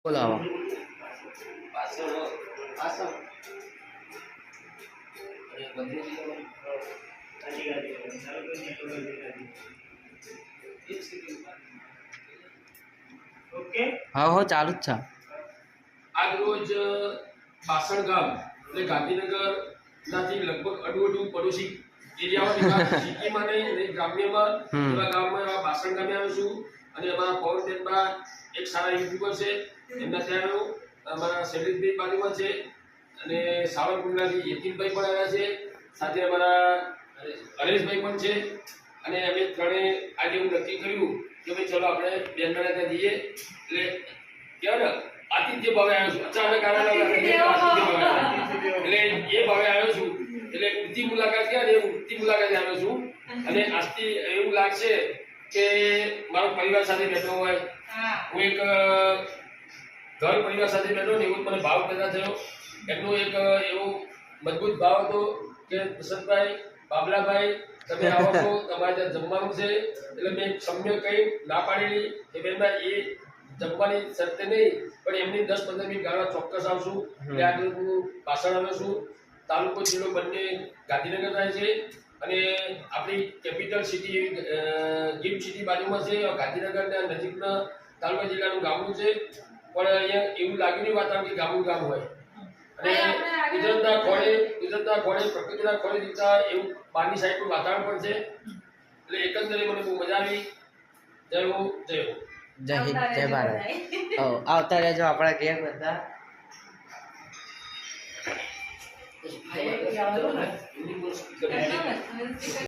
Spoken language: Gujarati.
બોલાવો હા હો ચાલુ જ છે આજ રોજ બાસણ ગામ એટલે ગાંધીનગર નાથી લગભગ અડધું પડોશી એરિયામાં સિટીમાં નહીં ગ્રામ્યમાં એવા ગામમાં એવા બાસણ ગામે આવ્યો છું અને અમારા પવનબેનમાં એક સારા યુટ્યુબર છે એમના ત્યાં આવ્યો અમારા શૈલેષભાઈ બાજુમાં છે અને સાવરકુંડલાથી યતીનભાઈ પણ આવ્યા છે સાથે અમારા હરેશભાઈ પણ છે અને અમે ત્રણેય આજે એવું નક્કી કર્યું કે ભાઈ ચલો આપણે બેનના ત્યાં જઈએ એટલે કહેવાય ને આતિથ્ય ભાવે આવ્યો છું અચાનક એટલે એ ભાવે આવ્યો છું એટલે ઉઠતી મુલાકાત કહેવાય ને એ ઉઠતી મુલાકાતે આવ્યો છું અને આજથી એવું લાગશે કે મારો પરિવાર સાથે બેઠો હોય હું એક ઘર પરિવાર સાથે બેઠો ને એવો મને ભાવ પેદા થયો એમનો એક એવો મજબૂત ભાવ હતો કે દશરથભાઈ બાબલાભાઈ તમે આવો છો તમારે ત્યાં જમવાનું છે એટલે મેં સમ્ય કંઈ ના પાડેલી કે બેનભાઈ એ જમવાની શરતે નહીં પણ એમની 10-15 મિનિટ ગાળવા ચોક્કસ આવશું એટલે આજે હું પાછળ આવ્યો છું તાલુકો જિલ્લો બંને ગાંધીનગર થાય છે અને આપણી કેપિટલ સિટી ગિફ્ટ સિટી બાજુમાં છે ગાંધીનગરના નજીકના તાલુકા જિલ્લાનું ગામડું છે પણ અહીંયા એવું લાગ્યું નહીં વાતાવરણ કે ગામનું ગામ હોય અને ગુજરાતના ખોળે પ્રકૃતિના ખોળે દીધા એવું બહારની સાઈડનું વાતાવરણ પણ છે એટલે એકંદરે મને બહુ મજા આવી જય હો જય હો જય હિન્દ જય ભારત આવતા રહેજો આપણા ઘેર બધા